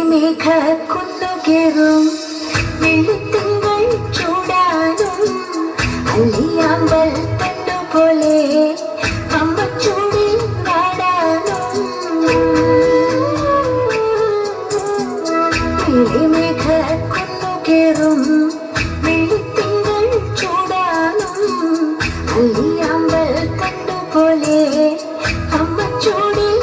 മേഘ കുന്നുകേറും വെളുത്തുകൾ ചൂടാനും അല്ലിയാമ്പൽ തണ്ടുപോലെ അമ്മ ചൂടിൽ വാടാനും മേഘ കുന്നുകേറും വെളുത്തുകൾ ചൂടാനും അല്ലിയാമ്പൽ തണ്ടുപോലെ അമ്മ ചൂടിൽ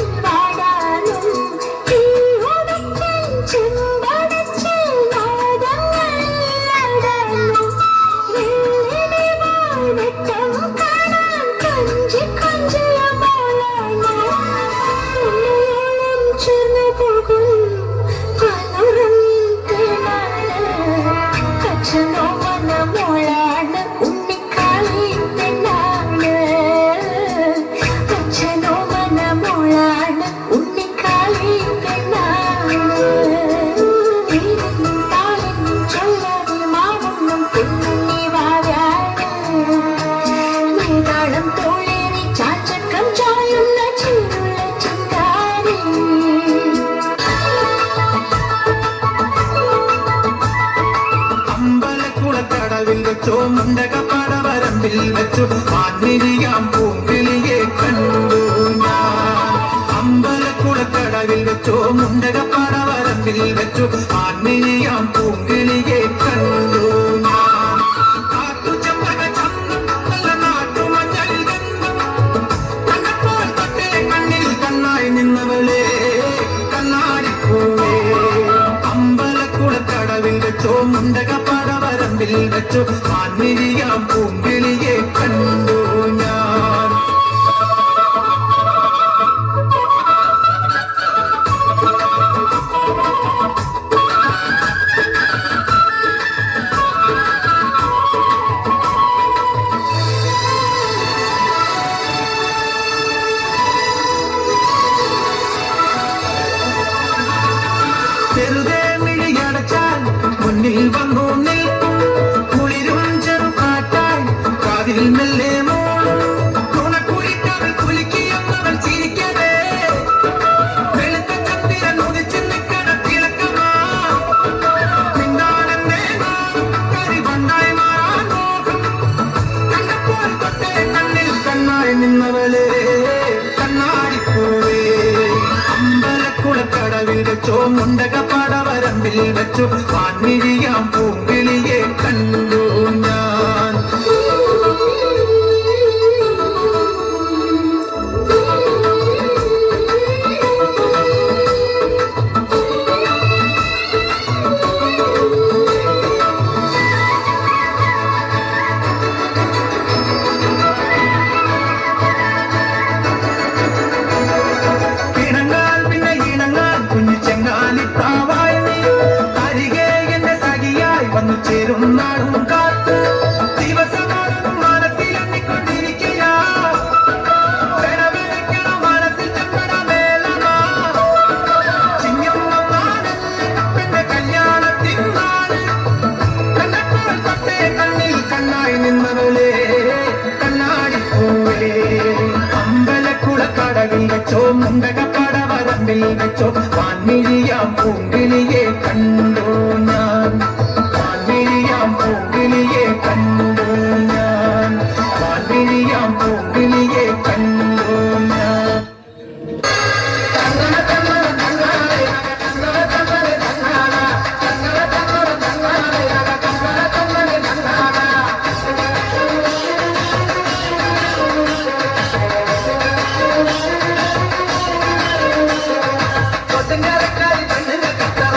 മുണ്ടകപ്പടവരമ്പിൽ വെച്ചു മാൻമിഴിയാം പൂങ്കിളിയെ കണ്ടു ഞാൻ. അമ്പലക്കുളക്കടവിൽ വെച്ചോ മുണ്ടകപ്പടവരമ്പിൽ വെച്ചു മാൻമിഴിയാം പൂങ്കിളിയെ കണ്ടു ഞാൻ. കാട്ടുചെമ്പക ചന്തം നല്ല നാട്ടുമഞ്ഞളിൽ ഗന്ധം കണ്ടപ്പോൾ തൊട്ടേ കണ്ണിൽ കണ്ണായി നിന്നവളെ കണ്ണാടിപ്പൂവേ. അമ്പലക്കുളക്കടവിൽ വെച്ചോ മുണ്ടകപ്പടവരമ്പിൽ വെച്ചു മാൻമിഴിയാം പൂങ്കിളിയെ കണ്ടു ഞാൻ. ചെറുതേ മിഴിയടച്ചാൽ മുന്നിൽ വന്നു നിൽക്കും കുളിരും ചെറുകാറ്റായി കാതിൽ മെല്ലെ മോളും തുണക്കുഴിക്കവൾ കുലുക്കിയെന്നവൾ ചിരിക്കവേ വെളുത്ത ചന്ദ്രൻ ഉദിച്ചു നിൽക്കണ തിളക്കമാ നിന്നാണെന്നേ കരിവണ്ടായി മാറാൻ മോഹം കണ്ടപ്പോൾ തൊട്ടേ കണ്ണിൽ കണ്ണായി നിന്നവളെ കണ്ണാടിപ്പൂവേ. അമ്പലക്കുളക്കടവിൽ വെച്ചോ മുണ്ടകപ്പടവരമ്പിൽ വെച്ചു മാൻമിഴിയാം പൂങ്കിളിയെ കണ്ടു ഞാൻ. ചേരുന്നാളും കാത്ത് ദിവസമാണെന്നും മനസ്സിലെണ്ണിക്കൊണ്ടിരിക്കയാ മനസ്സിൽ ചപ്പട മേലമാ ചിങ്ങം വന്നാണെന്റെ കല്യാണത്തിൻ നാള് കണ്ടപ്പോൾ തൊട്ടേ കണ്ണിൽ കണ്ണായി നിന്നവളെ കണ്ണാടിപ്പൂവേ. അമ്പലക്കുളക്കടവിൽ വെച്ചോ മുണ്ടകപ്പടവരമ്പിൽ വെച്ചോ മാൻമിഴിയാം പൂങ്കിളിയെ കണ്ടു ഞാൻ. മാൻമിഴിയാം പൂങ്കിളിയെ കണ്ടു ഞാൻ. മാൻമിഴിയാം പൂങ്കിളിയെ കണ്ടു ഞാൻ. കൊട്ടുകാരക്കാരി പെണ്ണുങ്ങൾ കത്തവ